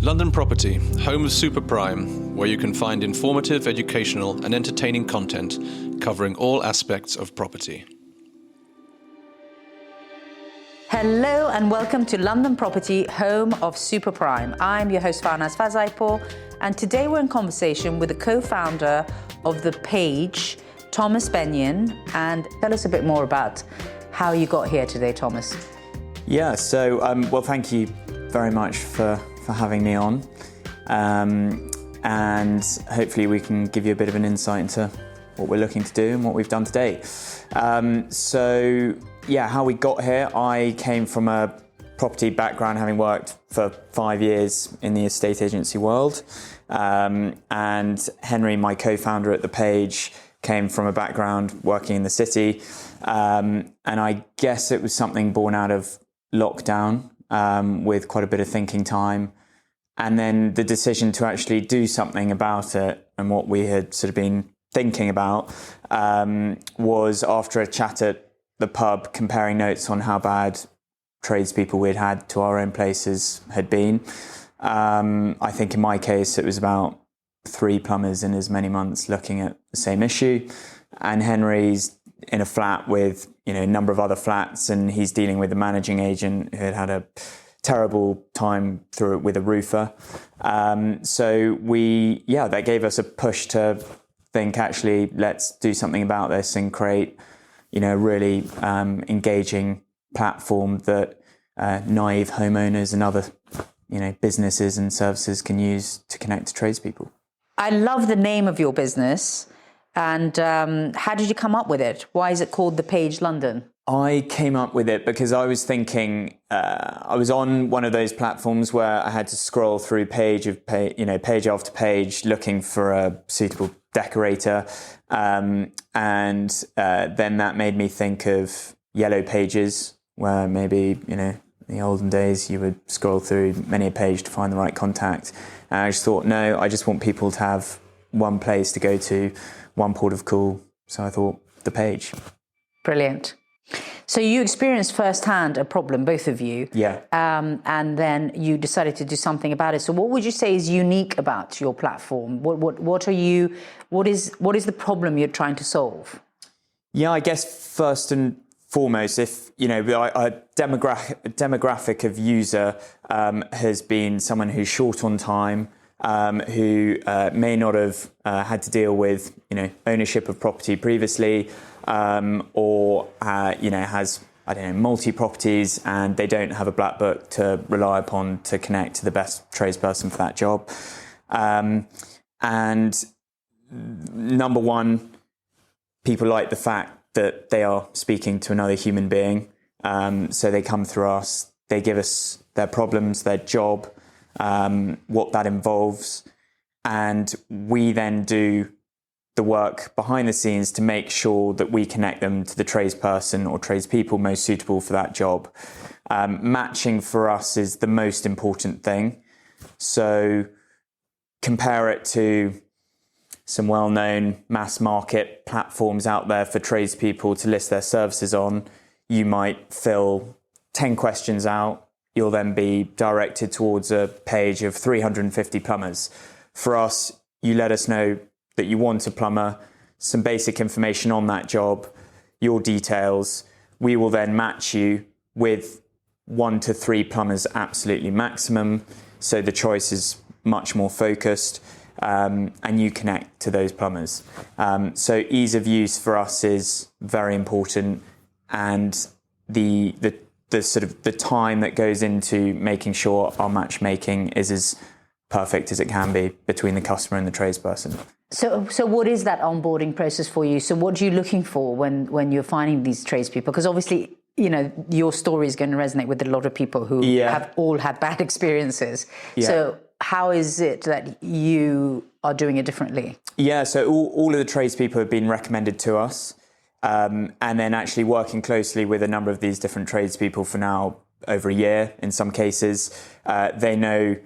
London Property, home of Super Prime, where you can find informative, educational and entertaining content covering all aspects of property. Hello and welcome to London Property, home of Super Prime. I'm your host Farnaz Fazaipour, and today we're in conversation with the co-founder of The Page, Thomas Benyon. And tell us a bit more about how you got here today, Thomas. Yeah, so well, thank you very much for having me on, and hopefully we can give you a bit of an insight into what we're looking to do and what we've done today. So yeah, how we got here, I came from a property background, having worked for 5 years in the estate agency world, and Henry, my co-founder at The Page, came from a background working in the city, and I guess it was something born out of lockdown, with quite a bit of thinking time, and then the decision to actually do something about it. And what we had sort of been thinking about was, after a chat at the pub, comparing notes on how bad tradespeople we'd had to our own places had been. I think in my case it was about 3 plumbers in as many months looking at the same issue, and Henry's in a flat with a number of other flats, and he's dealing with a managing agent who had a terrible time through it with a roofer. So that gave us a push to think, actually, let's do something about this and create, a really engaging platform that naive homeowners and other, businesses and services can use to connect to tradespeople. I love the name of your business. And how did you come up with it? Why is it called The Page London? I came up with it because I was thinking, I was on one of those platforms where I had to scroll through page after page looking for a suitable decorator. And then that made me think of Yellow Pages, where maybe, in the olden days, you would scroll through many a page to find the right contact. And I just thought, no, I just want people to have one place to go to, one port of call. So I thought, The Page. Brilliant. So you experienced firsthand a problem, both of you. Yeah. And then you decided to do something about it. So what would you say is unique about your platform? What is the problem you're trying to solve? Yeah, I guess first and foremost, if a demographic of user has been someone who's short on time, who may not have had to deal with ownership of property previously, or has multi properties, and they don't have a black book to rely upon to connect to the best tradesperson for that job. And number one, people like the fact that they are speaking to another human being, so they come through us, they give us their problems, their job, what that involves, and we then do the work behind the scenes to make sure that we connect them to the tradesperson or tradespeople most suitable for that job. Matching for us is the most important thing. So compare it to some well-known mass market platforms out there for tradespeople to list their services on. You might fill 10 questions out. You'll then be directed towards a page of 350 plumbers. For us, you let us know that you want a plumber, some basic information on that job, your details. We will then match you with 1 to 3 plumbers, absolutely maximum. So the choice is much more focused, and you connect to those plumbers. So ease of use for us is very important, and the sort of the time that goes into making sure our matchmaking is as perfect as it can be between the customer and the tradesperson. So what is that onboarding process for you? So what are you looking for when you're finding these tradespeople? Because obviously, your story is going to resonate with a lot of people who have all had bad experiences. Yeah. So how is it that you are doing it differently? Yeah, so all of the tradespeople have been recommended to us. And then actually working closely with a number of these different tradespeople for now over a year in some cases. They know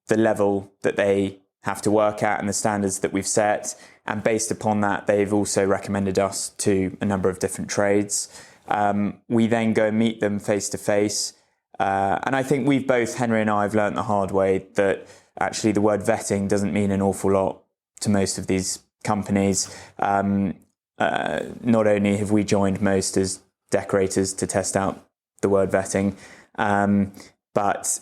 the level that they have to work at and the standards that we've set. And based upon that, they've also recommended us to a number of different trades. We then go meet them face to face And I think Henry and I have learnt the hard way that actually the word vetting doesn't mean an awful lot to most of these companies. Not only have we joined most as decorators to test out the word vetting, but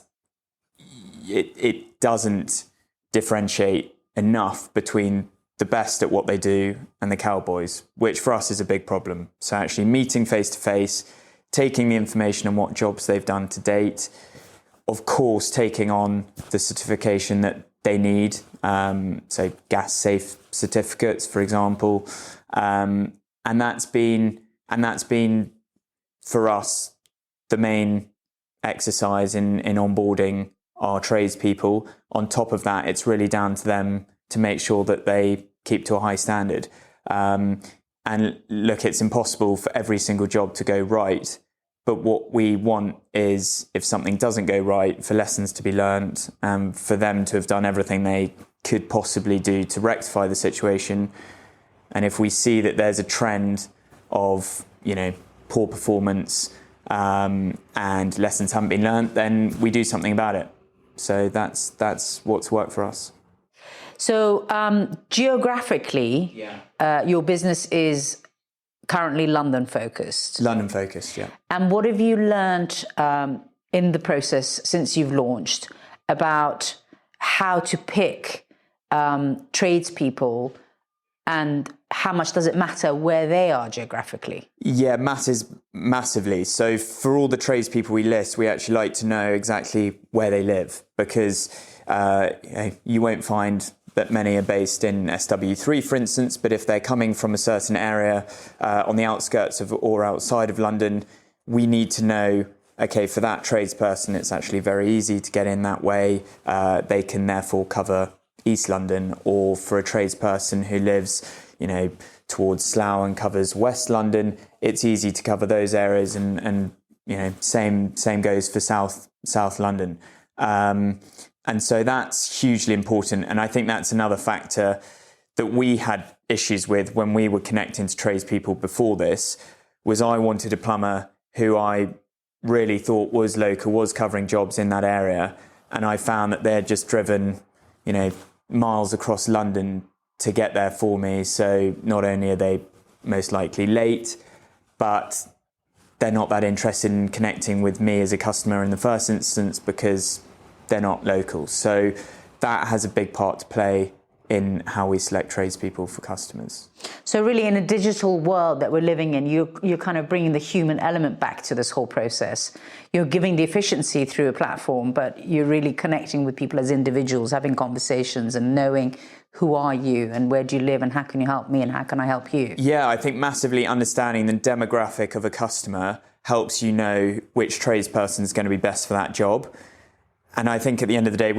it doesn't differentiate enough between the best at what they do and the cowboys, which for us is a big problem. So actually meeting face to face, taking the information on what jobs they've done to date, of course taking on the certification that they need, so gas safe certificates, for example, and that's been for us the main exercise in onboarding our tradespeople. On top of that, it's really down to them to make sure that they keep to a high standard. And look, it's impossible for every single job to go right. But what we want is, if something doesn't go right, for lessons to be learned, for them to have done everything they could possibly do to rectify the situation. And if we see that there's a trend of, poor performance and lessons haven't been learned, then we do something about it. So that's what's worked for us. So geographically, your business is currently London focused. London focused, yeah. And what have you learned in the process since you've launched about how to pick tradespeople, and how much does it matter where they are geographically? Yeah, matters massively. So for all the tradespeople we list, we actually like to know exactly where they live, because you won't find that many are based in SW3, for instance, but if they're coming from a certain area on the outskirts of or outside of London, we need to know, okay, for that tradesperson, it's actually very easy to get in that way. They can therefore cover East London, or for a tradesperson who lives, towards Slough and covers West London, it's easy to cover those areas, and same goes for South London. And so that's hugely important. And I think that's another factor that we had issues with when we were connecting to tradespeople before this, was I wanted a plumber who I really thought was local, was covering jobs in that area. And I found that they're just driven, miles across London to get there for me. So not only are they most likely late, but they're not that interested in connecting with me as a customer in the first instance, because they're not local. So that has a big part to play in how we select tradespeople for customers. So really, in a digital world that we're living in, you're kind of bringing the human element back to this whole process. You're giving the efficiency through a platform, but you're really connecting with people as individuals, having conversations and knowing who are you and where do you live and how can you help me and how can I help you? Yeah, I think massively understanding the demographic of a customer helps you know which tradesperson is going to be best for that job. And I think at the end of the day,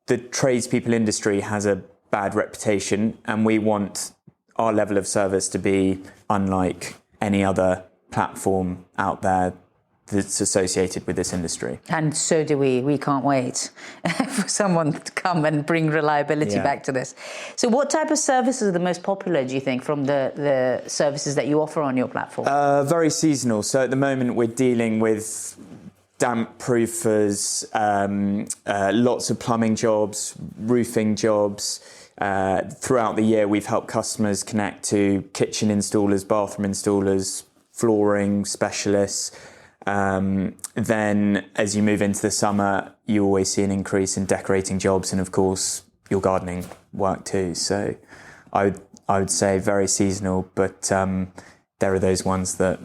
the tradespeople industry has a bad reputation, and we want our level of service to be unlike any other platform out there that's associated with this industry. And so do we. We can't wait for someone to come and bring reliability back to this. So what type of services are the most popular, do you think, from the services that you offer on your platform? Very seasonal. So at the moment, we're dealing with damp proofers, lots of plumbing jobs, roofing jobs. Throughout the year, we've helped customers connect to kitchen installers, bathroom installers, flooring specialists. Then as you move into the summer, you always see an increase in decorating jobs and, of course, your gardening work too. So I would say very seasonal, but there are those ones that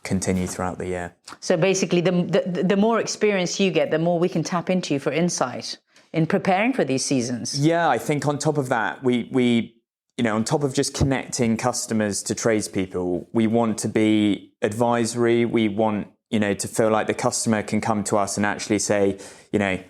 continue throughout the year. So basically, the more experience you get, the more we can tap into you for insight in preparing for these seasons. Yeah, I think on top of that, we on top of just connecting customers to tradespeople, we want to be advisory. We want to feel like the customer can come to us and actually say,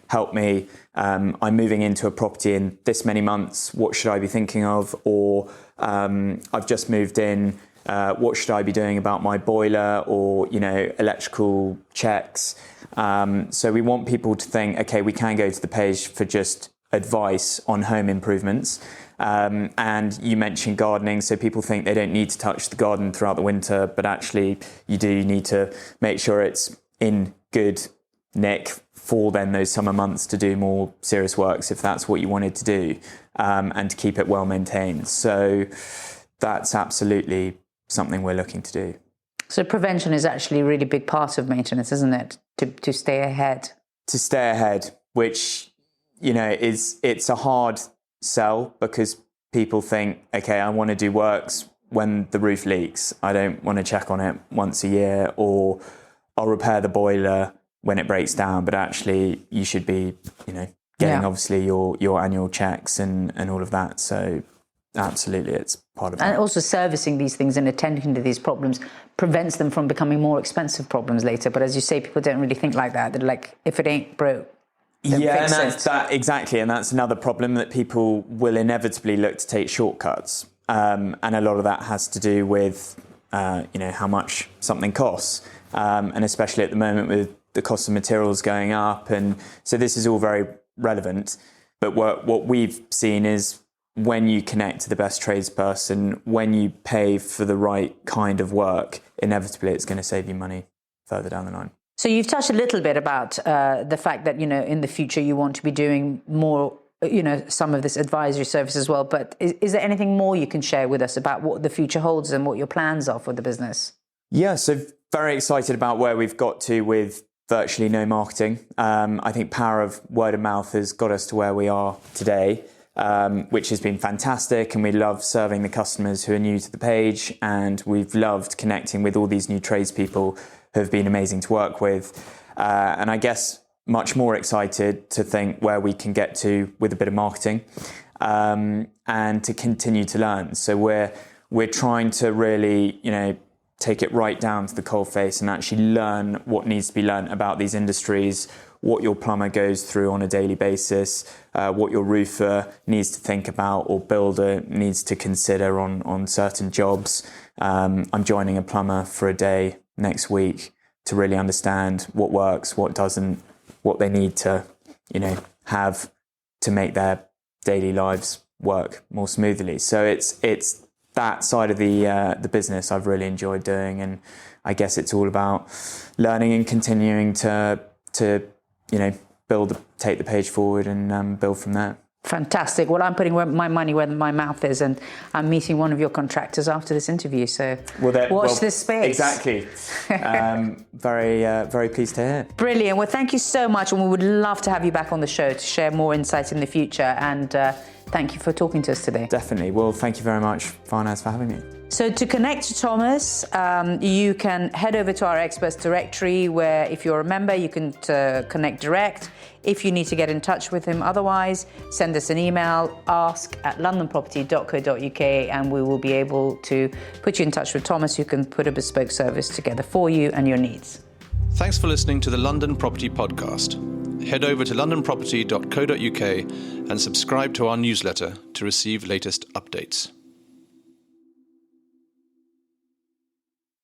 help me, I'm moving into a property in this many months, what should I be thinking of? Or I've just moved in, what should I be doing about my boiler or, electrical checks? So we want people to think, okay, we can go to the page for just advice on home improvements. And you mentioned gardening, so people think they don't need to touch the garden throughout the winter, but actually you do need to make sure it's in good nick for then those summer months to do more serious works if that's what you wanted to do, and to keep it well maintained. So that's absolutely something we're looking to do. So prevention is actually a really big part of maintenance, isn't it? To stay ahead. To stay ahead, which, it's a hard sell because people think, okay, I want to do works when the roof leaks. I don't want to check on it once a year, or I'll repair the boiler when it breaks down. But actually you should be, getting obviously your annual checks and all of that. So absolutely, it's part of it. And also servicing these things and attending to these problems prevents them from becoming more expensive problems later. But as you say, people don't really think like that. They're like, if it ain't broke, yeah, and that's that exactly, and that's another problem, that people will inevitably look to take shortcuts, and a lot of that has to do with how much something costs, and especially at the moment with the cost of materials going up, and so this is all very relevant. But what we've seen is when you connect to the best tradesperson, when you pay for the right kind of work, inevitably it's going to save you money further down the line. So you've touched a little bit about the fact that, in the future you want to be doing more, some of this advisory service as well. But is there anything more you can share with us about what the future holds and what your plans are for the business? Yeah, so very excited about where we've got to with virtually no marketing. I think power of word of mouth has got us to where we are today, which has been fantastic. And we love serving the customers who are new to the page. And we've loved connecting with all these new tradespeople who have been amazing to work with. And I guess much more excited to think where we can get to with a bit of marketing, and to continue to learn. So we're trying to really, take it right down to the coalface and actually learn what needs to be learned about these industries, what your plumber goes through on a daily basis, what your roofer needs to think about or builder needs to consider on certain jobs. I'm joining a plumber for a day next week to really understand what works, what doesn't, what they need to, have to make their daily lives work more smoothly. So it's that side of the business I've really enjoyed doing, and I guess it's all about learning and continuing to take the page forward and build from there. Fantastic. Well, I'm putting my money where my mouth is, and I'm meeting one of your contractors after this interview. So watch this space. Exactly. Very pleased to hear. Brilliant. Well, thank you so much. And we would love to have you back on the show to share more insights in the future. And thank you for talking to us today. Definitely. Well, thank you very much, Farnaz, for having me. So to connect to Thomas, you can head over to our experts directory, where if you're a member, you can connect direct. If you need to get in touch with him otherwise, send us an email, ask@londonproperty.co.uk, and we will be able to put you in touch with Thomas, who can put a bespoke service together for you and your needs. Thanks for listening to the London Property Podcast. Head over to londonproperty.co.uk and subscribe to our newsletter to receive latest updates.